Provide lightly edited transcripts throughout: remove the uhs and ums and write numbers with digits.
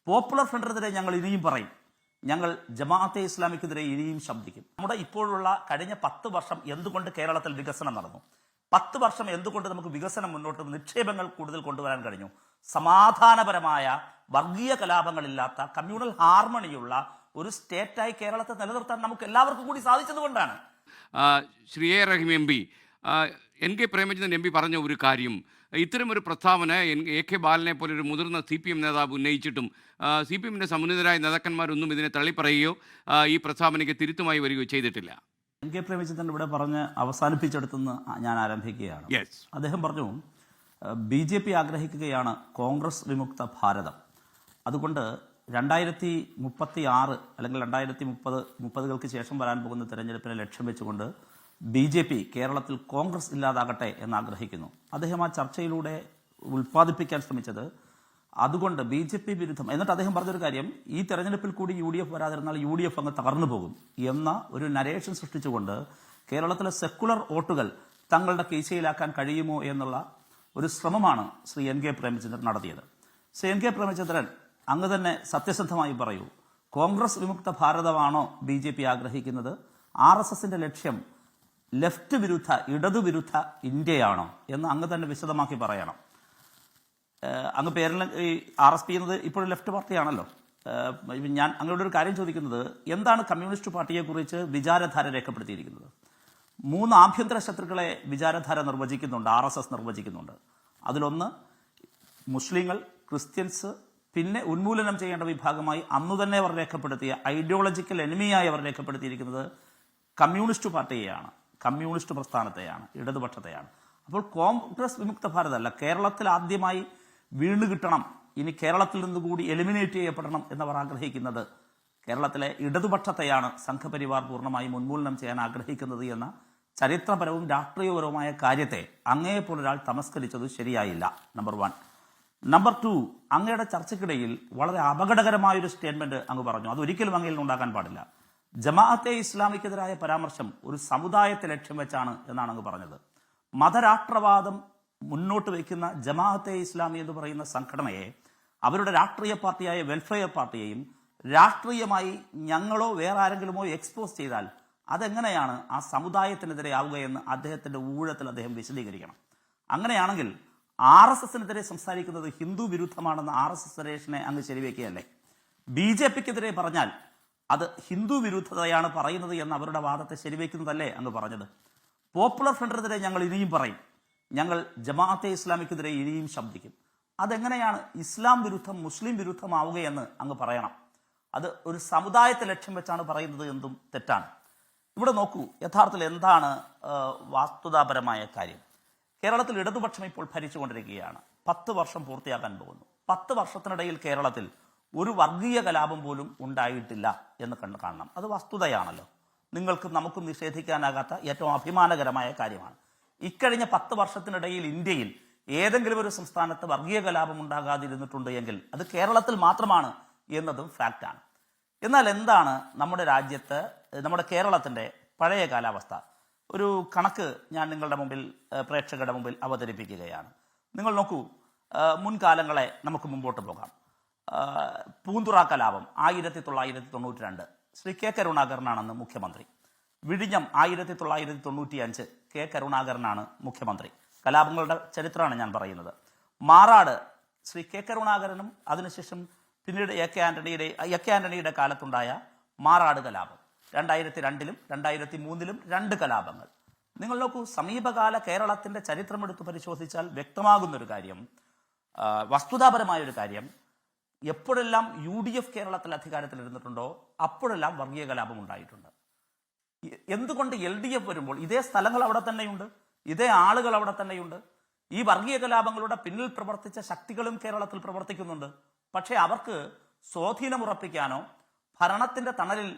Popular ഫ്രണ്ടിനെതിരെ ഞങ്ങൾ ഇനിയും പറയും. ഞങ്ങൾ ജമാഅത്തെ ഇസ്ലാമിക്കെതിരെ ഇനിയും ശബ്ദിക്കും. നമ്മുടെ ഇപ്പോഴുള്ള കഴിഞ്ഞ 10 വർഷം എന്തുകൊണ്ട് കേരളത്തിൽ വികസനം നടന്നു, 10 വർഷം എന്തുകൊണ്ട് നമുക്ക് വികസനം മുന്നോട്ട് നിക്ഷേപങ്ങൾ കൂടുതൽ കൊണ്ടുവരാൻ കഴിഞ്ഞു, സമാധാനപരമായ വർഗീയ കലാപങ്ങളില്ലാത്ത കമ്മ്യൂണൽ ഹാർമണിയുള്ള ഒരു സ്റ്റേറ്റായി കേരളത്തെ നിലനിർത്താൻ നമുക്ക് എല്ലാവർക്കും കൂടി സാധിച്ചതുകൊണ്ടാണ്. Shri A Rahim M P, N K Premachandran M P പറഞ്ഞ ഒരു കാര്യം, ഇത്തരമൊരു പ്രസ്താവന എ കെ ബാലനെ പോലെ ഒരു മുതിർന്ന CPM നേതാവ് ഉന്നയിച്ചിട്ടും CPMന്റെ സമുന്നതരായ നേതാക്കന്മാരൊന്നും ഇതിനെ തള്ളിപ്പറയുകയോ ഈ പ്രസ്താവനയ്ക്ക് തിരുത്തുമായി വരികയോ ചെയ്തിട്ടില്ല. എൻ കെ പ്രേമചന്ദ്രൻ ഇവിടെ പറഞ്ഞ് അവസാനിപ്പിച്ചെടുത്തെന്ന് ഞാൻ ആരംഭിക്കുകയാണ്. അദ്ദേഹം പറഞ്ഞു, BJP ആഗ്രഹിക്കുകയാണ് കോൺഗ്രസ് വിമുക്ത ഭാരതം. അതുകൊണ്ട് 2036 അല്ലെങ്കിൽ 2030 ശേഷം വരാൻ പോകുന്ന തെരഞ്ഞെടുപ്പിനെ ലക്ഷ്യം വെച്ചുകൊണ്ട് BJP കേരളത്തിൽ കോൺഗ്രസ് ഇല്ലാതാകട്ടെ എന്ന് ആഗ്രഹിക്കുന്നു. അദ്ദേഹം ആ ചർച്ചയിലൂടെ ഉൽപ്പാദിപ്പിക്കാൻ ശ്രമിച്ചത് അതുകൊണ്ട് BJP വിരുദ്ധം. എന്നിട്ട് അദ്ദേഹം പറഞ്ഞൊരു കാര്യം, ഈ തെരഞ്ഞെടുപ്പിൽ കൂടി UDF വരാതിരുന്നാൽ UDF അങ്ങ് തകർന്നു പോകും എന്ന ഒരു നരേഷൻ സൃഷ്ടിച്ചുകൊണ്ട് കേരളത്തിലെ സെക്കുലർ വോട്ടുകൾ തങ്ങളുടെ കീശയിലാക്കാൻ കഴിയുമോ എന്നുള്ള ഒരു ശ്രമമാണ് ശ്രീ എൻ കെ പ്രേമചന്ദ്രൻ നടത്തിയത്. ശ്രീ എൻ കെ പ്രേമചന്ദ്രൻ, അങ്ങ് തന്നെ സത്യസന്ധമായി പറയൂ, കോൺഗ്രസ് വിമുക്ത ഭാരതമാണോ BJP ആഗ്രഹിക്കുന്നത്? RSSന്റെ ലക്ഷ്യം ലെഫ്റ്റ് വിരുദ്ധ, ഇടതുവിരുദ്ധ ഇന്ത്യയാണോ എന്ന് അങ്ങ് തന്നെ വിശദമാക്കി പറയണം. അങ്ങ് പേരിൽ ഈ RSP എന്നത് ഇപ്പോഴും ലെഫ്റ്റ് പാർട്ടിയാണല്ലോ. ഞാൻ അങ്ങോട്ട് ഒരു കാര്യം ചോദിക്കുന്നത്, എന്താണ് കമ്മ്യൂണിസ്റ്റ് പാർട്ടിയെക്കുറിച്ച് വിചാരധാര രേഖപ്പെടുത്തിയിരിക്കുന്നത്? 3 ആഭ്യന്തര ശത്രുക്കളെ വിചാരധാര നിർവചിക്കുന്നുണ്ട്, RSS നിർവചിക്കുന്നുണ്ട്. അതിലൊന്ന് മുസ്ലിങ്ങൾ, ക്രിസ്ത്യൻസ്, പിന്നെ ഉന്മൂലനം ചെയ്യേണ്ട വിഭാഗമായി അന്നു തന്നെ അവർ രേഖപ്പെടുത്തിയ ഐഡിയോളജിക്കൽ എനിമിയായി അവർ രേഖപ്പെടുത്തിയിരിക്കുന്നത് കമ്മ്യൂണിസ്റ്റ് പാർട്ടിയെയാണ്, കമ്മ്യൂണിസ്റ്റ് പ്രസ്ഥാനത്തെയാണ്, ഇടതുപക്ഷത്തെയാണ്. അപ്പോൾ കോൺഗ്രസ് വിമുക്ത ഭാരതമല്ല, കേരളത്തിൽ ആദ്യമായി വീണ് കിട്ടണം, ഇനി കേരളത്തിൽ നിന്നുകൂടി എലിമിനേറ്റ് ചെയ്യപ്പെടണം എന്നവർ ആഗ്രഹിക്കുന്നത് കേരളത്തിലെ ഇടതുപക്ഷത്തെയാണ്, സംഘപരിവാർ പൂർണ്ണമായും ഉന്മൂലനം ചെയ്യാൻ ആഗ്രഹിക്കുന്നത് എന്ന ചരിത്രപരവും രാഷ്ട്രീയപരവുമായ കാര്യത്തെ അങ്ങേപ്പോലൊരാൾ തമസ്കരിച്ചത് ശരിയായില്ല. നമ്പർ 1. നമ്പർ 2, അങ്ങയുടെ ചർച്ചയ്ക്കിടയിൽ വളരെ അപകടകരമായൊരു സ്റ്റേറ്റ്മെന്റ് അങ്ങ് പറഞ്ഞു. അതൊരിക്കലും അങ്ങയിൽ ഉണ്ടാക്കാൻ പാടില്ല. ജമാഅത്തെ ഇസ്ലാമിക്കെതിരായ പരാമർശം ഒരു സമുദായത്തെ ലക്ഷ്യം വെച്ചാണ് എന്നാണ് അങ്ങ് പറഞ്ഞത്. മതരാഷ്ട്രവാദം മുന്നോട്ട് വയ്ക്കുന്ന ജമാഅത്തെ ഇസ്ലാമി എന്ന് പറയുന്ന സംഘടനയെ, അവരുടെ രാഷ്ട്രീയ പാർട്ടിയായ വെൽഫെയർ പാർട്ടിയെയും രാഷ്ട്രീയമായി ഞങ്ങളോ വേറെ ആരെങ്കിലുമോ എക്സ്പോസ് ചെയ്താൽ അതെങ്ങനെയാണ് ആ സമുദായത്തിനെതിരെ ആവുകയെന്ന് അദ്ദേഹത്തിന്റെ ഊഴത്തിൽ അദ്ദേഹം വിശദീകരിക്കണം. അങ്ങനെയാണെങ്കിൽ RSSനെതിരെ സംസാരിക്കുന്നത് ഹിന്ദു വിരുദ്ധമാണെന്ന് RSS നരേഷനെ അങ്ങ് ശരിവെക്കുകയല്ലേ? BJPക്കെതിരെ പറഞ്ഞാൽ അത് ഹിന്ദു വിരുദ്ധതയാണ് പറയുന്നത് എന്ന് അവരുടെ വാദത്തെ ശരിവെക്കുന്നതല്ലേ അങ്ങ് പറഞ്ഞത്? പോപ്പുലർ ഫ്രണ്ടിനെതിരെ ഞങ്ങൾ ഇനിയും പറയും. ഞങ്ങൾ ജമാഅത്തെ ഇസ്ലാമിക്കെതിരെ ഇനിയും ശബ്ദിക്കും. അതെങ്ങനെയാണ് ഇസ്ലാം വിരുദ്ധം, മുസ്ലിം വിരുദ്ധമാവുകയെന്ന് അങ്ങ് പറയണം. അത് ഒരു സമുദായത്തെ ലക്ഷ്യം വെച്ചാണ് പറയുന്നത് എന്തും തെറ്റാണ്. ഇവിടെ നോക്കൂ, യഥാർത്ഥത്തിൽ എന്താണ് വാസ്തുതാപരമായ കാര്യം. കേരളത്തിൽ ഇടതുപക്ഷം ഇപ്പോൾ ഭരിച്ചുകൊണ്ടിരിക്കുകയാണ്. 10 വർഷം പൂർത്തിയാക്കാൻ പോകുന്നു. 10 വർഷത്തിനിടയിൽ കേരളത്തിൽ ഒരു വർഗീയ കലാപം പോലും ഉണ്ടായിട്ടില്ല എന്ന് കാണണം. അത് വസ്തുതയാണല്ലോ. നിങ്ങൾക്കും നമുക്കും നിഷേധിക്കാനാകാത്ത ഏറ്റവും അഭിമാനകരമായ കാര്യമാണ്. ഇക്കഴിഞ്ഞ 10 വർഷത്തിനിടയിൽ ഇന്ത്യയിൽ ഏതെങ്കിലും ഒരു സംസ്ഥാനത്ത് വർഗീയ കലാപം ഉണ്ടാകാതിരുന്നിട്ടുണ്ട് എങ്കിൽ അത് കേരളത്തിൽ മാത്രമാണ് എന്നതും ഫാക്റ്റാണ്. എന്നാൽ എന്താണ് നമ്മുടെ രാജ്യത്ത്, നമ്മുടെ കേരളത്തിൻ്റെ പഴയ കാലാവസ്ഥ? ഒരു കണക്ക് ഞാൻ നിങ്ങളുടെ മുമ്പിൽ, പ്രേക്ഷകരുടെ മുമ്പിൽ അവതരിപ്പിക്കുകയാണ്. നിങ്ങൾ നോക്കൂ, മുൻകാലങ്ങളെ നമുക്ക് മുമ്പോട്ട് പോകാം. പൂന്തുറ കലാപം 1992, ശ്രീ കെ കരുണാകരനാണെന്ന് മുഖ്യമന്ത്രി. വിഴിഞ്ഞം 1995, കെ കരുണാകരനാണ് മുഖ്യമന്ത്രി. കലാപങ്ങളുടെ ചരിത്രമാണ് ഞാൻ പറയുന്നത്. മാറാട് ശ്രീ കെ കരുണാകരനും അതിനുശേഷം പിന്നീട് എ കെ ആന്റണിയുടെ കാലത്തുണ്ടായ മാറാട് കലാപം 2002-ലും 2003-ലും 2 കലാപങ്ങൾ. നിങ്ങൾ നോക്കൂ, സമീപകാല കേരളത്തിന്റെ ചരിത്രമെടുത്ത് പരിശോധിച്ചാൽ വ്യക്തമാകുന്നൊരു കാര്യം, വസ്തുതാപരമായൊരു കാര്യം, എപ്പോഴെല്ലാം UDF കേരളത്തിൽ അധികാരത്തിലിരുന്നിട്ടുണ്ടോ അപ്പോഴെല്ലാം വർഗീയ കലാപം ഉണ്ടായിട്ടുണ്ട്. എന്തുകൊണ്ട് LDF വരുമ്പോൾ ഇതേ സ്ഥലങ്ങൾ അവിടെ തന്നെയുണ്ട്, ഇതേ ആളുകൾ അവിടെ തന്നെയുണ്ട്, ഈ വർഗീയ കലാപങ്ങളുടെ പിന്നിൽ പ്രവർത്തിച്ച ശക്തികളും കേരളത്തിൽ പ്രവർത്തിക്കുന്നുണ്ട്. പക്ഷേ അവർക്ക് സ്വാധീനമുറപ്പിക്കാനോ ഭരണത്തിന്റെ തണലിൽ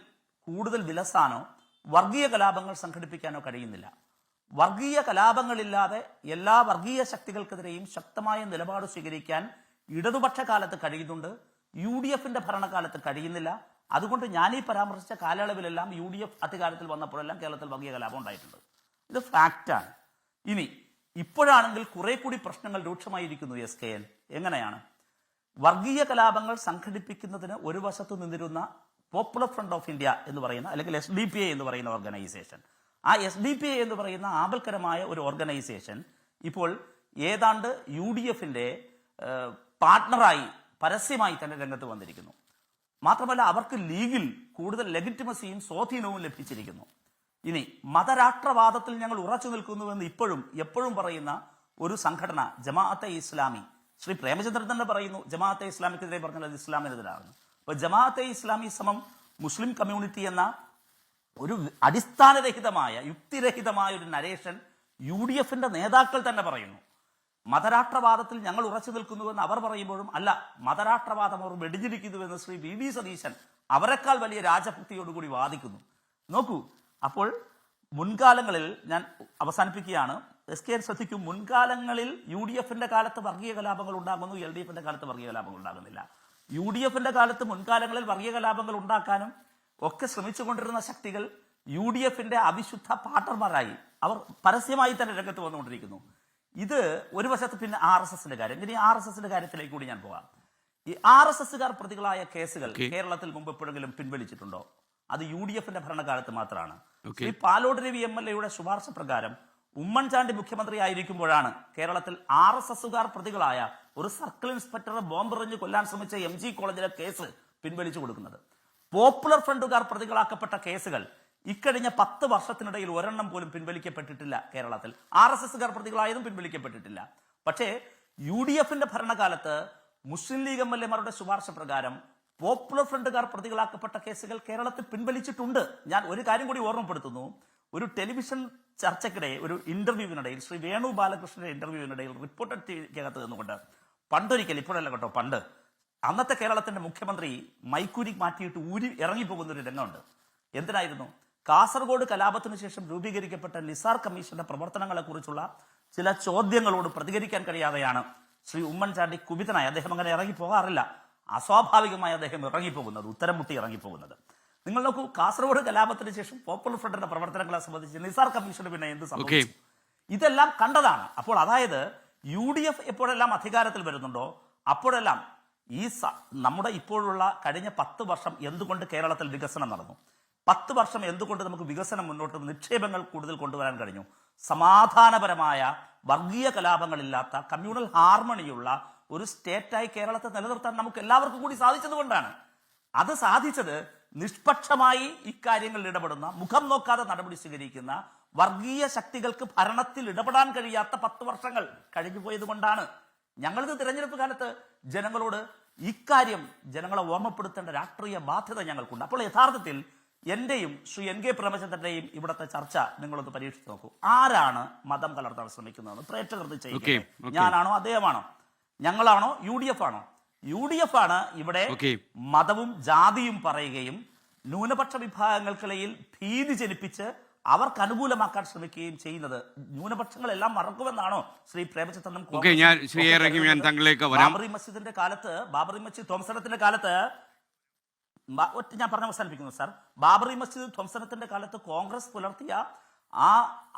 കൂടുതൽ വിലസാനോ വർഗീയ കലാപങ്ങൾ സംഘടിപ്പിക്കാനോ കഴിയുന്നില്ല. വർഗീയ കലാപങ്ങളില്ലാതെ എല്ലാ വർഗീയ ശക്തികൾക്കെതിരെയും ശക്തമായ നിലപാട് സ്വീകരിക്കാൻ ഇടതുപക്ഷ കാലത്ത് കഴിയുന്നുണ്ട്, UDFന്റെ ഭരണകാലത്ത് കഴിയുന്നില്ല. അതുകൊണ്ട് ഞാൻ ഈ പരാമർശിച്ച കാലയളവിലെല്ലാം UDF അധികാരത്തിൽ വന്നപ്പോഴെല്ലാം കേരളത്തിൽ വർഗീയ കലാപം ഉണ്ടായിട്ടുണ്ട്. ഇത് ഫാക്റ്റാണ്. ഇനി ഇപ്പോഴാണെങ്കിൽ കുറെ കൂടി പ്രശ്നങ്ങൾ രൂക്ഷമായിരിക്കുന്നു. SKN എങ്ങനെയാണ്? വർഗീയ കലാപങ്ങൾ സംഘടിപ്പിക്കുന്നതിന് ഒരു വശത്ത് നിന്നിരുന്ന പോപ്പുലർ ഫ്രണ്ട് ഓഫ് ഇന്ത്യ എന്ന് പറയുന്ന, അല്ലെങ്കിൽ SDP എന്ന് പറയുന്ന ഓർഗനൈസേഷൻ, ആ SDP എന്ന് പറയുന്ന ആപൽക്കരമായ ഒരു ഓർഗനൈസേഷൻ ഇപ്പോൾ ഏതാണ്ട് UDFന്റെ പാർട്ട്ണറായി പരസ്യമായി തന്നെ രംഗത്ത് വന്നിരിക്കുന്നു. മാത്രമല്ല അവർക്ക് ലീഗിൽ കൂടുതൽ ലെഗിറ്റിമസിയും സ്വാധീനവും ലഭിച്ചിരിക്കുന്നു. ഇനി മതരാഷ്ട്രവാദത്തിൽ ഞങ്ങൾ ഉറച്ചു നിൽക്കുന്നുവെന്ന് എപ്പോഴും പറയുന്ന ഒരു സംഘടന ജമാഅത്തെ ഇസ്ലാമി, ശ്രീ പ്രേമചന്ദ്രൻ തന്നെ പറയുന്നു ജമാഅത്തെ ഇസ്ലാമിക്കെതിരെ പറഞ്ഞാൽ അത് ഇസ്ലാമിനെതിരാണ്. അപ്പോൾ ജമാഅത്തെ ഇസ്ലാമി സമം മുസ്ലിം കമ്മ്യൂണിറ്റി എന്ന ഒരു അടിസ്ഥാനരഹിതമായ യുക്തിരഹിതമായ ഒരു നരേഷൻ UDFന്റെ നേതാക്കൾ തന്നെ പറയുന്നു. മതരാഷ്ട്രവാദത്തിൽ ഞങ്ങൾ ഉറച്ചു നിൽക്കുന്നുവെന്ന് അവർ പറയുമ്പോഴും അല്ല, മതരാഷ്ട്രവാദം അവർ വെടിഞ്ഞിരിക്കുന്നുവെന്ന് ശ്രീ VD സതീശൻ അവരെക്കാൾ വലിയ രാജഭക്തിയോടുകൂടി വാദിക്കുന്നു. നോക്കൂ, അപ്പോൾ മുൻകാലങ്ങളിൽ, ഞാൻ അവസാനിപ്പിക്കുകയാണ്, SK ശ്രദ്ധിക്കും, മുൻകാലങ്ങളിൽ UDFന്റെ കാലത്ത് വർഗീയ കലാപങ്ങൾ ഉണ്ടാകുന്നു, LDFന്റെ കാലത്ത് വർഗീയ കലാപങ്ങൾ ഉണ്ടാകുന്നില്ല. UDFന്റെ കാലത്ത് മുൻകാലങ്ങളിൽ വർഗീയ കലാപങ്ങൾ ഉണ്ടാക്കാനും ഒക്കെ ശ്രമിച്ചുകൊണ്ടിരുന്ന ശക്തികൾ UDFന്റെ അവിശുദ്ധ പാർട്ണർമാരായി അവർ പരസ്യമായി തന്നെ രംഗത്ത് വന്നുകൊണ്ടിരിക്കുന്നു. ഇത് ഒരു വശത്ത്. പിന്നെ RSSന്റെ കാര്യം, ഇനി RSSന്റെ കാര്യത്തിലേക്ക് കൂടി ഞാൻ പോകാം. ഈ RSSകാർ പ്രതികളായ കേസുകൾ കേരളത്തിൽ മുമ്പ് എപ്പോഴെങ്കിലും പിൻവലിച്ചിട്ടുണ്ടോ? അത് UDFന്റെ ഭരണകാലത്ത് മാത്രമാണ്. ഈ പാലോട് രവി MLAയുടെ ശുപാർശ പ്രകാരം ഉമ്മൻചാണ്ടി മുഖ്യമന്ത്രി ആയിരിക്കുമ്പോഴാണ് കേരളത്തിൽ RSSകാർ പ്രതികളായ ഒരു സർക്കിൾ ഇൻസ്പെക്ടറെ ബോംബെറിഞ്ഞ് കൊല്ലാൻ ശ്രമിച്ച MG കോളേജിലെ കേസ് പിൻവലിച്ചു കൊടുക്കുന്നത്. പോപ്പുലർ ഫ്രണ്ടുകാർ പ്രതികളാക്കപ്പെട്ട കേസുകൾ ഇക്കഴിഞ്ഞ 10 വർഷത്തിനിടയിൽ ഒരെണ്ണം പോലും പിൻവലിക്കപ്പെട്ടിട്ടില്ല. കേരളത്തിൽ RSSകാർ പ്രതികളായതും പിൻവലിക്കപ്പെട്ടിട്ടില്ല. പക്ഷേ UDFന്റെ ഭരണകാലത്ത് മുസ്ലിം ലീഗ് MLAമാരുടെ ശുപാർശ പ്രകാരം പോപ്പുലർ ഫ്രണ്ടുകാർ പ്രതികളാക്കപ്പെട്ട കേസുകൾ കേരളത്തിൽ പിൻവലിച്ചിട്ടുണ്ട്. ഞാൻ ഒരു കാര്യം കൂടി ഓർമ്മപ്പെടുത്തുന്നു. ഒരു ടെലിവിഷൻ ചർച്ചയ്ക്കിടെ, ഒരു ഇന്റർവ്യൂവിനിടയിൽ, ശ്രീ വേണു ബാലകൃഷ്ണന്റെ ഇന്റർവ്യൂവിനിടയിൽ റിപ്പോർട്ടർ ടിവിക്കകത്ത് നിന്നുകൊണ്ട് പണ്ടൊരിക്കൽ, ഇപ്പോഴല്ല കേട്ടോ, പണ്ട് അന്നത്തെ കേരളത്തിന്റെ മുഖ്യമന്ത്രി മൈക്കൂരി മാറ്റിയിട്ട് ഇറങ്ങിപ്പോകുന്ന ഒരു രംഗമുണ്ട്. എന്തിനായിരുന്നു? കാസർഗോഡ് കലാപത്തിനു ശേഷം രൂപീകരിക്കപ്പെട്ട നിസാർ കമ്മീഷന്റെ പ്രവർത്തനങ്ങളെക്കുറിച്ചുള്ള ചില ചോദ്യങ്ങളോട് പ്രതികരിക്കാൻ കഴിയാതെയാണ് ശ്രീ ഉമ്മൻചാണ്ടി കുപിതനായി, അദ്ദേഹം അങ്ങനെ ഇറങ്ങിപ്പോകാറില്ല, അസ്വാഭാവികമായി അദ്ദേഹം ഇറങ്ങിപ്പോകുന്നത്, ഉത്തരം മുട്ടി ഇറങ്ങിപ്പോകുന്നത്. നിങ്ങൾ നോക്കൂ, കാസർഗോഡ് കലാപത്തിന് ശേഷം പോപ്പുലർ ഫ്രണ്ടിന്റെ പ്രവർത്തനങ്ങളെ സംബന്ധിച്ച് നിസാർ കമ്മീഷന് പിന്നെ എന്ത് സംഭവിച്ചു? ഇതെല്ലാം കണ്ടതാണ്. അപ്പോൾ അതായത് UDF എപ്പോഴെല്ലാം അധികാരത്തിൽ വരുന്നുണ്ടോ അപ്പോഴെല്ലാം ഈ നമ്മുടെ ഇപ്പോഴുള്ള കഴിഞ്ഞ 10 വർഷം എന്തുകൊണ്ട് കേരളത്തിൽ വികസനം നടന്നു, 10 വർഷം എന്തുകൊണ്ട് നമുക്ക് വികസനം മുന്നോട്ട്, നിക്ഷേപങ്ങൾ കൂടുതൽ കൊണ്ടുവരാൻ കഴിഞ്ഞു, സമാധാനപരമായ വർഗീയ കലാപങ്ങളില്ലാത്ത കമ്മ്യൂണൽ ഹാർമണിയുള്ള ഒരു സ്റ്റേറ്റായി കേരളത്തെ നിലനിർത്താൻ നമുക്ക് എല്ലാവർക്കും കൂടി സാധിച്ചതുകൊണ്ടാണ്. അത് സാധിച്ചത് നിഷ്പക്ഷമായി ഇക്കാര്യങ്ങളിൽ ഇടപെടുന്ന, മുഖം നോക്കാതെ നടപടി സ്വീകരിക്കുന്ന വർഗീയ ശക്തികൾക്ക് ഭരണത്തിൽ ഇടപെടാൻ കഴിയാത്ത 10 വർഷങ്ങൾ കഴിഞ്ഞുപോയത് കൊണ്ടാണ്. ഞങ്ങളിത് തിരഞ്ഞെടുപ്പ് കാലത്ത് ജനങ്ങളോട് ഇക്കാര്യം ജനങ്ങളെ ഓർമ്മപ്പെടുത്തേണ്ട രാഷ്ട്രീയ ബാധ്യത ഞങ്ങൾക്കുണ്ട്. അപ്പോൾ യഥാർത്ഥത്തിൽ എന്റെയും ശ്രീ NK പ്രേമചന്ദ്രന്റെയും ഇവിടുത്തെ ചർച്ച നിങ്ങളൊന്ന് പരീക്ഷിച്ച് നോക്കൂ. ആരാണ് മതം കലർത്താൻ ശ്രമിക്കുന്നതെന്ന് പ്രേക്ഷകർക്ക് ചെയ്യും. ഞാനാണോ, അദ്ദേഹമാണോ, ഞങ്ങളാണോ, UDF ആണോ? UDF ആണ് ഇവിടെ മതവും ജാതിയും പറയുകയും ന്യൂനപക്ഷ വിഭാഗങ്ങൾക്കിടയിൽ ഭീതി ജനിപ്പിച്ച് അവർക്ക് അനുകൂലമാക്കാൻ ശ്രമിക്കുകയും ചെയ്യുന്നത്. ന്യൂനപക്ഷങ്ങളെല്ലാം മറക്കുമെന്നാണോ ശ്രീ പ്രേമചന്ദ്രനും? ബാബറി മസ്ജിദിന്റെ കാലത്ത്, ബാബറി മസ്ജിദ് ധ്വംസനത്തിന്റെ കാലത്ത്, ഞാൻ പറഞ്ഞ അവസാനിപ്പിക്കുന്നു സാർ, ബാബറി മസ്ജിദ് ധ്വംസനത്തിന്റെ കാലത്ത് കോൺഗ്രസ് പുലർത്തിയ ആ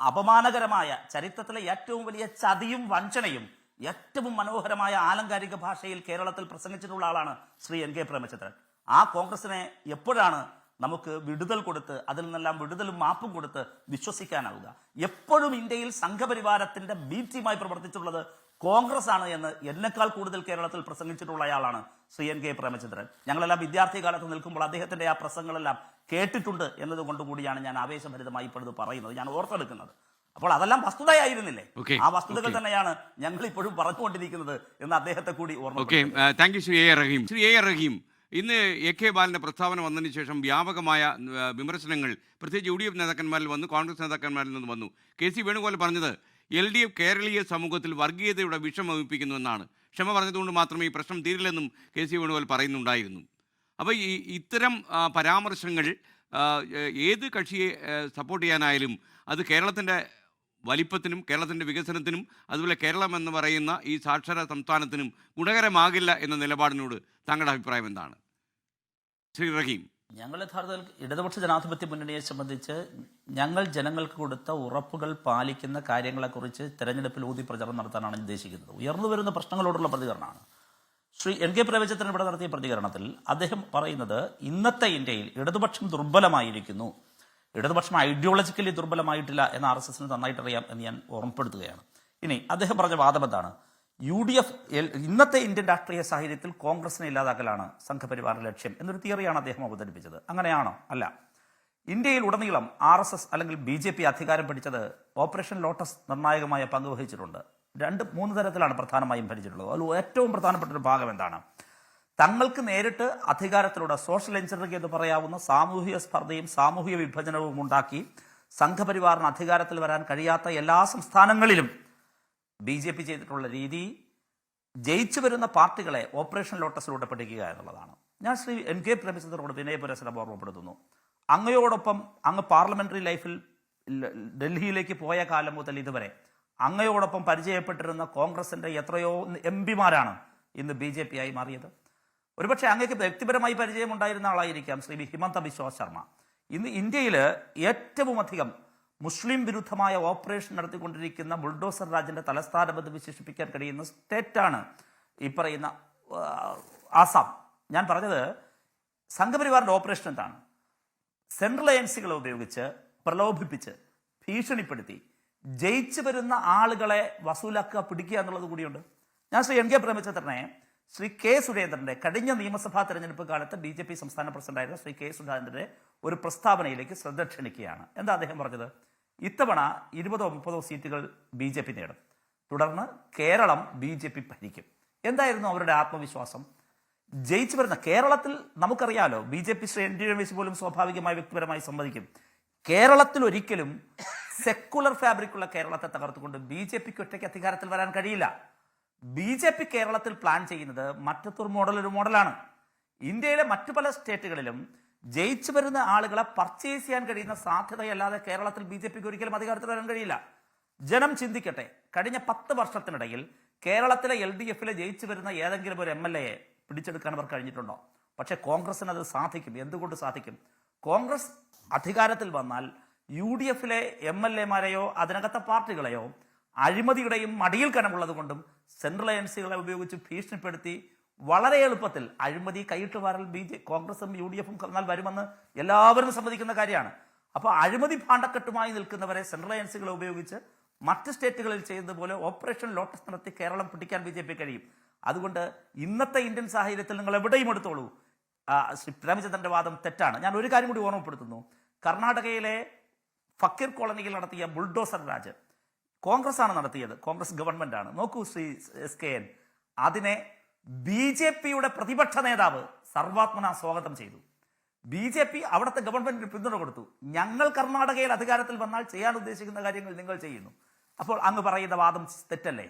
അപമാനകരമായ, ചരിത്രത്തിലെ ഏറ്റവും വലിയ ചതിയും വഞ്ചനയും ഏറ്റവും മനോഹരമായ ആലങ്കാരിക ഭാഷയിൽ കേരളത്തിൽ പ്രസംഗിച്ചിട്ടുള്ള ആളാണ് ശ്രീ NK പ്രേമചന്ദ്രൻ. ആ കോൺഗ്രസിനെ എപ്പോഴാണ് നമുക്ക് വിടുതൽ കൊടുത്ത്, അതിൽ നിന്നെല്ലാം വിടുതലും മാപ്പും കൊടുത്ത് വിശ്വസിക്കാനാവുക? എപ്പോഴും ഇന്ത്യയിൽ സംഘപരിവാരത്തിന്റെ ബി ടീമായി പ്രവർത്തിച്ചിട്ടുള്ളത് കോൺഗ്രസ് ആണ് എന്ന് എന്നെക്കാൾ കൂടുതൽ കേരളത്തിൽ പ്രസംഗിച്ചിട്ടുള്ള ആളാണ് ശ്രീ NK പ്രേമചന്ദ്രൻ. ഞങ്ങളെല്ലാം വിദ്യാർത്ഥി കാലത്ത് നിൽക്കുമ്പോൾ അദ്ദേഹത്തിന്റെ ആ പ്രസംഗങ്ങളെല്ലാം കേട്ടിട്ടുണ്ട് എന്നതുകൊണ്ടുകൂടിയാണ് ഞാൻ ആവേശഭരിതമായി ഇപ്പോഴത് പറയുന്നത്, ഞാൻ ഓർത്തെടുക്കുന്നത്. അപ്പോൾ അതെല്ലാം വസ്തുതയായിരുന്നില്ലേ? ആ വസ്തുതകൾ തന്നെയാണ് ഞങ്ങൾ ഇപ്പോഴും പറഞ്ഞുകൊണ്ടിരിക്കുന്നത് എന്ന് അദ്ദേഹത്തെ കൂടി ഓർമ്മ. Thank you Shri A. റഹീം. ഇന്ന് AK ബാലന്റെ പ്രസ്താവന വന്നതിന് ശേഷം വ്യാപകമായ വിമർശനങ്ങൾ പ്രത്യേകിച്ച് UDF നേതാക്കന്മാരിൽ വന്നു, കോൺഗ്രസ് നേതാക്കന്മാരിൽ നിന്ന് വന്നു. KC വേണുഗോപാൽ പറഞ്ഞത് LDF കേരളീയ സമൂഹത്തിൽ വർഗീയതയുടെ വിഷം വമിപ്പിക്കുന്നുവെന്നാണ്. ക്ഷമ പറഞ്ഞതുകൊണ്ട് മാത്രമേ ഈ പ്രശ്നം തീരില്ലെന്നും KC വേണുഗോപാൽ പറയുന്നുണ്ടായിരുന്നു. അപ്പോൾ ഇത്തരം പരാമർശങ്ങൾ ഏത് കക്ഷിയെ സപ്പോർട്ട് ചെയ്യാനായാലും അത് കേരളത്തിൻ്റെ വലിപ്പത്തിനും കേരളത്തിൻ്റെ വികസനത്തിനും അതുപോലെ കേരളം എന്ന് പറയുന്ന ഈ സാക്ഷര സംസ്ഥാനത്തിനും ഗുണകരമാകില്ല എന്ന നിലപാടിനോട് താങ്കളുടെ അഭിപ്രായം എന്താണ് ശ്രീ റഹീം? ഞങ്ങൾ യഥാർത്ഥത്തിൽ ഇടതുപക്ഷ ജനാധിപത്യ മുന്നണിയെ സംബന്ധിച്ച് ഞങ്ങൾ ജനങ്ങൾക്ക് കൊടുത്ത ഉറപ്പുകൾ പാലിക്കുന്ന കാര്യങ്ങളെക്കുറിച്ച് തെരഞ്ഞെടുപ്പിൽ ഊതി പ്രചരണം നടത്താനാണ് ഉദ്ദേശിക്കുന്നത്. ഉയർന്നു വരുന്ന പ്രശ്നങ്ങളോടുള്ള പ്രതികരണമാണ്. ശ്രീ എൻ കെ പ്രേമചന്ദ്രൻ ഇവിടെ നടത്തിയ പ്രതികരണത്തിൽ അദ്ദേഹം പറയുന്നത് ഇന്നത്തെ ഇന്ത്യയിൽ ഇടതുപക്ഷം ദുർബലമായിരിക്കുന്നു, ഇടതുപക്ഷം ഐഡിയോളജിക്കലി ദുർബലമായിട്ടില്ല എന്ന് RSSന് നന്നായിട്ട് അറിയാം എന്ന് ഞാൻ ഓർമ്മപ്പെടുത്തുകയാണ്. ഇനി അദ്ദേഹം പറഞ്ഞ വാദം എന്താണ്? UDF ഇന്നത്തെ ഇന്ത്യൻ രാഷ്ട്രീയ സാഹചര്യത്തിൽ കോൺഗ്രസിനെ ഇല്ലാതാക്കലാണ് സംഘപരിവാറിന്റെ ലക്ഷ്യം എന്നൊരു തിയറിയാണ് അദ്ദേഹം അവതരിപ്പിച്ചത്. അങ്ങനെയാണോ? അല്ല. ഇന്ത്യയിൽ ഉടനീളം RSS അല്ലെങ്കിൽ BJP അധികാരം പിടിച്ചത് ഓപ്പറേഷൻ ലോട്ടസ് നിർണായകമായ പങ്ക് വഹിച്ചിട്ടുണ്ട്. 2-3 തരത്തിലാണ് പ്രധാനമായും ഭരിച്ചിട്ടുള്ളത്. അതിൽ ഏറ്റവും പ്രധാനപ്പെട്ട ഒരു ഭാഗം എന്താണ്? തങ്ങൾക്ക് നേരിട്ട് അധികാരത്തിലൂടെ സോഷ്യൽ എഞ്ചിനീയറിംഗ് എന്ന് പറയാവുന്ന സാമൂഹിക സ്പർദ്ധയും സാമൂഹിക വിഭജനവും ഉണ്ടാക്കി സംഘപരിവാറിന് അധികാരത്തിൽ വരാൻ കഴിയാത്ത എല്ലാ സംസ്ഥാനങ്ങളിലും BJP ചെയ്തിട്ടുള്ള രീതി ജയിച്ചു വരുന്ന പാർട്ടികളെ ഓപ്പറേഷൻ ലോട്ടസിലൂടെ പഠിക്കുക എന്നുള്ളതാണ്. ഞാൻ ശ്രീ എൻ കെ പ്രേമചന്ദ്രനോട് വിനയപുരസരം ഓർമ്മപ്പെടുത്തുന്നു. അങ്ങയോടൊപ്പം അങ്ങ് പാർലമെന്ററി ലൈഫിൽ ഡൽഹിയിലേക്ക് പോയ കാലം മുതൽ ഇതുവരെ അങ്ങയോടൊപ്പം പരിചയപ്പെട്ടിരുന്ന കോൺഗ്രസിന്റെ എത്രയോ MP-മാരാണ് ഇന്ന് BJP ആയി മാറിയത്. ഒരുപക്ഷെ അങ്ങേക്ക് വ്യക്തിപരമായി പരിചയമുണ്ടായിരുന്ന ആളായിരിക്കാം ശ്രീ ഹിമന്ത ബിശ്വ ശർമ്മ. ഇന്ന് ഇന്ത്യയിൽ ഏറ്റവും അധികം മുസ്ലിം വിരുദ്ധമായ ഓപ്പറേഷൻ നടത്തിക്കൊണ്ടിരിക്കുന്ന ബുൾഡോസർ രാജിന്റെ തലസ്ഥാനമെന്ന് വിശേഷിപ്പിക്കാൻ കഴിയുന്ന സ്റ്റേറ്റാണ് ഈ പറയുന്ന ആസാം. ഞാൻ പറഞ്ഞത് സംഘപരിവാറിന്റെ ഓപ്പറേഷൻ എന്താണ്? സെൻട്രൽ ഏജൻസികളെ ഉപയോഗിച്ച് പ്രലോഭിപ്പിച്ച് ഭീഷണിപ്പെടുത്തി ജയിച്ചു വരുന്ന ആളുകളെ വസൂലാക്കുക, പിടിക്കുക എന്നുള്ളത് കൂടിയുണ്ട്. ഞാൻ ശ്രീ എൻ കെ പ്രേമചന്ദ്രനെ ശ്രീ കെ സുരേന്ദ്രന്റെ കഴിഞ്ഞ നിയമസഭാ തെരഞ്ഞെടുപ്പ് കാലത്ത് BJP സംസ്ഥാന പ്രസിഡന്റായിരുന്ന ശ്രീ കെ സുരേന്ദ്രന്റെ ഒരു പ്രസ്താവനയിലേക്ക് ശ്രദ്ധ ക്ഷണിക്കുകയാണ്. എന്താ അദ്ദേഹം പറഞ്ഞത്? ഇത്തവണ 20-30 സീറ്റുകൾ BJP നേടും, തുടർന്ന് കേരളം BJP ഭരിക്കും. എന്തായിരുന്നു അവരുടെ ആത്മവിശ്വാസം? ജയിച്ചു വരുന്ന കേരളത്തിൽ നമുക്കറിയാലോ, BJP ശ്രീ ND രമേശ് പോലും സ്വാഭാവികമായി വ്യക്തിപരമായി സമ്മതിക്കും, കേരളത്തിൽ ഒരിക്കലും സെക്കുലർ ഫാബ്രിക്കുള്ള കേരളത്തെ തകർത്തുകൊണ്ട് BJPക്ക് ഒറ്റയ്ക്ക് അധികാരത്തിൽ വരാൻ കഴിയില്ല. BJP കേരളത്തിൽ പ്ലാൻ ചെയ്യുന്നത് മറ്റത്തൊരു ഒരു മോഡലാണ്. ഇന്ത്യയിലെ മറ്റു പല സ്റ്റേറ്റുകളിലും ജയിച്ചു വരുന്ന ആളുകളെ പർച്ചേസ് ചെയ്യാൻ കഴിയുന്ന സാധ്യതയല്ലാതെ കേരളത്തിൽ BJPക്ക് ഒരിക്കലും അധികാരത്തിൽ വരാൻ കഴിയില്ല. ജനം ചിന്തിക്കട്ടെ, കഴിഞ്ഞ 10 വർഷത്തിനിടയിൽ കേരളത്തിലെ LDFലെ ജയിച്ചു വരുന്ന ഏതെങ്കിലും ഒരു MLAയെ പിടിച്ചെടുക്കാൻ അവർ കഴിഞ്ഞിട്ടുണ്ടോ? പക്ഷെ കോൺഗ്രസിന് അത് സാധിക്കും. എന്തുകൊണ്ട് സാധിക്കും? കോൺഗ്രസ് അധികാരത്തിൽ വന്നാൽ UDFലെ MLAമാരെയോ അതിനകത്തെ പാർട്ടികളെയോ അഴിമതിയുടെയും മടിയിൽ കനമുള്ളത് കൊണ്ടും സെൻട്രൽ ഏജൻസികളെ ഉപയോഗിച്ച് ഭീഷണിപ്പെടുത്തി വളരെ എളുപ്പത്തിൽ അഴിമതി കൈയിട്ടുവാരൽ കോൺഗ്രസും UDFും എന്നാൽ വരുമെന്ന് എല്ലാവരും സമ്മതിക്കുന്ന കാര്യമാണ്. അപ്പോൾ അഴിമതി ഭാണ്ഡക്കെട്ടുമായി നിൽക്കുന്നവരെ സെൻട്രൽ ഏജൻസികളെ ഉപയോഗിച്ച് മറ്റ് സ്റ്റേറ്റുകളിൽ ചെയ്യുന്നതുപോലെ ഓപ്പറേഷൻ ലോട്ടസ് നടത്തി കേരളം പിടിക്കാൻ BJP കഴിയും. അതുകൊണ്ട് ഇന്നത്തെ ഇന്ത്യൻ സാഹചര്യത്തിൽ നിങ്ങൾ എവിടെയും എടുത്തോളൂ, ശ്രീ പ്രേമചന്ദ്രന്റെ വാദം തെറ്റാണ്. ഞാൻ ഒരു കാര്യം കൂടി ഓർമ്മപ്പെടുത്തുന്നു. കർണാടകയിലെ ഫക്കീർ കോളനിയിൽ നടത്തിയ ബുൾഡോസർ രാജ് കോൺഗ്രസ് ആണ് നടത്തിയത്, കോൺഗ്രസ് ഗവൺമെന്റ് ആണ്. നോക്കൂ ശ്രീ SKN, അതിനെ BJPയുടെ പ്രതിപക്ഷ നേതാവ് സർവാത്മന സ്വാഗതം ചെയ്തു. BJP അവിടുത്തെ ഗവൺമെന്റിന് പിന്തുണ കൊടുത്തു. ഞങ്ങൾ കർണാടകയിൽ അധികാരത്തിൽ വന്നാൽ ചെയ്യാൻ ഉദ്ദേശിക്കുന്ന കാര്യങ്ങൾ നിങ്ങൾ ചെയ്യുന്നു. അപ്പോൾ അങ്ങ് പറയുന്ന വാദം തെറ്റല്ലേ?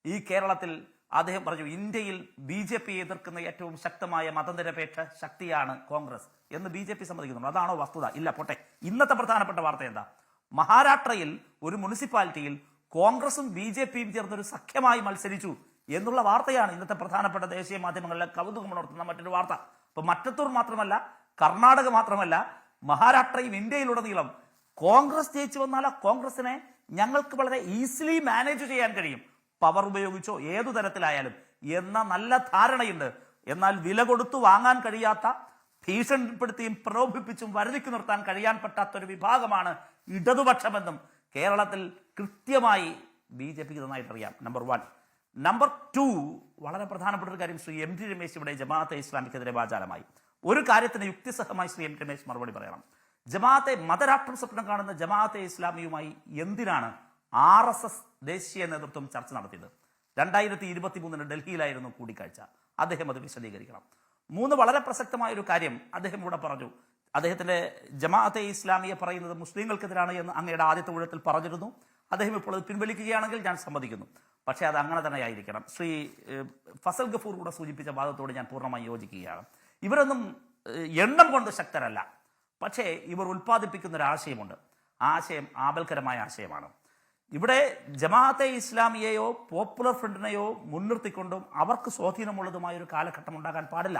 ഈ കേരളത്തിൽ അദ്ദേഹം പറഞ്ഞു, ഇന്ത്യയിൽ BJP എതിർക്കുന്ന ഏറ്റവും ശക്തമായ മതനിരപേക്ഷ ശക്തിയാണ് കോൺഗ്രസ് എന്ന് BJP സമ്മതിക്കുന്നുണ്ട്. അതാണോ വസ്തുത? ഇല്ല, പോട്ടെ. ഇന്നത്തെ പ്രധാനപ്പെട്ട വാർത്ത എന്താ? മഹാരാഷ്ട്രയിൽ ഒരു മുനിസിപ്പാലിറ്റിയിൽ കോൺഗ്രസും BJPയും ചേർന്നൊരു സഖ്യമായി മത്സരിച്ചു എന്നുള്ള വാർത്തയാണ് ഇന്നത്തെ പ്രധാനപ്പെട്ട ദേശീയ മാധ്യമങ്ങളിലെ കൗതുകമുണർത്തുന്ന മറ്റൊരു വാർത്ത. അപ്പൊ മറ്റത്തൂർ മാത്രമല്ല, കർണാടക മാത്രമല്ല, മഹാരാഷ്ട്രയും ഇന്ത്യയിലുടനീളം കോൺഗ്രസ് ജയിച്ചു വന്നാൽ ആ കോൺഗ്രസിനെ ഞങ്ങൾക്ക് വളരെ ഈസിലി മാനേജ് ചെയ്യാൻ കഴിയും, പവർ ഉപയോഗിച്ചോ ഏതു തരത്തിലായാലും എന്ന നല്ല ധാരണയുണ്ട്. എന്നാൽ വില കൊടുത്തു വാങ്ങാൻ കഴിയാത്ത, ഭീഷണിപ്പെടുത്തിയും പ്രലോഭിപ്പിച്ചും വരുതിക്ക് നിർത്താൻ കഴിയാൻ പറ്റാത്തൊരു വിഭാഗമാണ് ഇടതുപക്ഷമെന്നും കേരളത്തിൽ കൃത്യമായി BJPക്ക് നന്നായിട്ട് അറിയാം. നമ്പർ 1. നമ്പർ 2, വളരെ പ്രധാനപ്പെട്ട ഒരു കാര്യം, ശ്രീ MT രമേശ് ഇവിടെ ജമാഅത്തെ ഇസ്ലാമിക്കെതിരെ വാചാലമായി. ഒരു കാര്യത്തിന് യുക്തിസഹമായി ശ്രീ MT രമേശ് മറുപടി പറയണം. ജമാഅത്തെ മതരാഷ്ട്രം സ്വപ്നം കാണുന്ന ജമാഅത്തെ ഇസ്ലാമിയുമായി എന്തിനാണ് RSS ദേശീയ നേതൃത്വം ചർച്ച നടത്തിയത്? 2023 ഡൽഹിയിലായിരുന്നു കൂടിക്കാഴ്ച. അദ്ദേഹം അത് വിശദീകരിക്കണം. 3, വളരെ പ്രസക്തമായ ഒരു കാര്യം അദ്ദേഹം ഇവിടെ പറഞ്ഞു. അദ്ദേഹത്തിന്റെ ജമാഅത്തെ ഇസ്ലാമിയെ പറയുന്നത് മുസ്ലിങ്ങൾക്കെതിരാണ് എന്ന് അങ്ങയുടെ ആദ്യത്തെ ഊഴത്തിൽ പറഞ്ഞിരുന്നു. അദ്ദേഹം ഇപ്പോൾ അത് പിൻവലിക്കുകയാണെങ്കിൽ ഞാൻ സമ്മതിക്കുന്നു. പക്ഷേ അത് അങ്ങനെ തന്നെ ആയിരിക്കണം. ശ്രീ ഫസൽ ഗഫൂർ കൂടെ സൂചിപ്പിച്ച വാദത്തോട് ഞാൻ പൂർണ്ണമായി യോജിക്കുകയാണ്. ഇവരൊന്നും എണ്ണം കൊണ്ട് ശക്തരല്ല, പക്ഷേ ഇവർ ഉൽപ്പാദിപ്പിക്കുന്ന ഒരു ആശയമുണ്ട്. ആശയം ആപൽക്കരമായ ആശയമാണ്. ഇവിടെ ജമാഅത്തെ ഇസ്ലാമിയെയോ പോപ്പുലർ ഫ്രണ്ടിനെയോ മുൻനിർത്തിക്കൊണ്ടും അവർക്ക് സ്വാധീനമുള്ളതുമായ ഒരു കാലഘട്ടം ഉണ്ടാകാൻ പാടില്ല.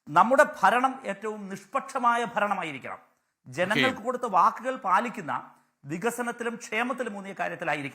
നമ്മുടെ ഭരണം ഏറ്റവും നിഷ്പക്ഷമായ ഭരണമായിരിക്കണം. ജനങ്ങൾക്ക് കൊടുത്ത വാക്കുകൾ പാലിക്കുന്ന, വികസനത്തിലും ക്ഷേമത്തിലും ഊന്നിയ കാര്യത്തിലായിരിക്കണം.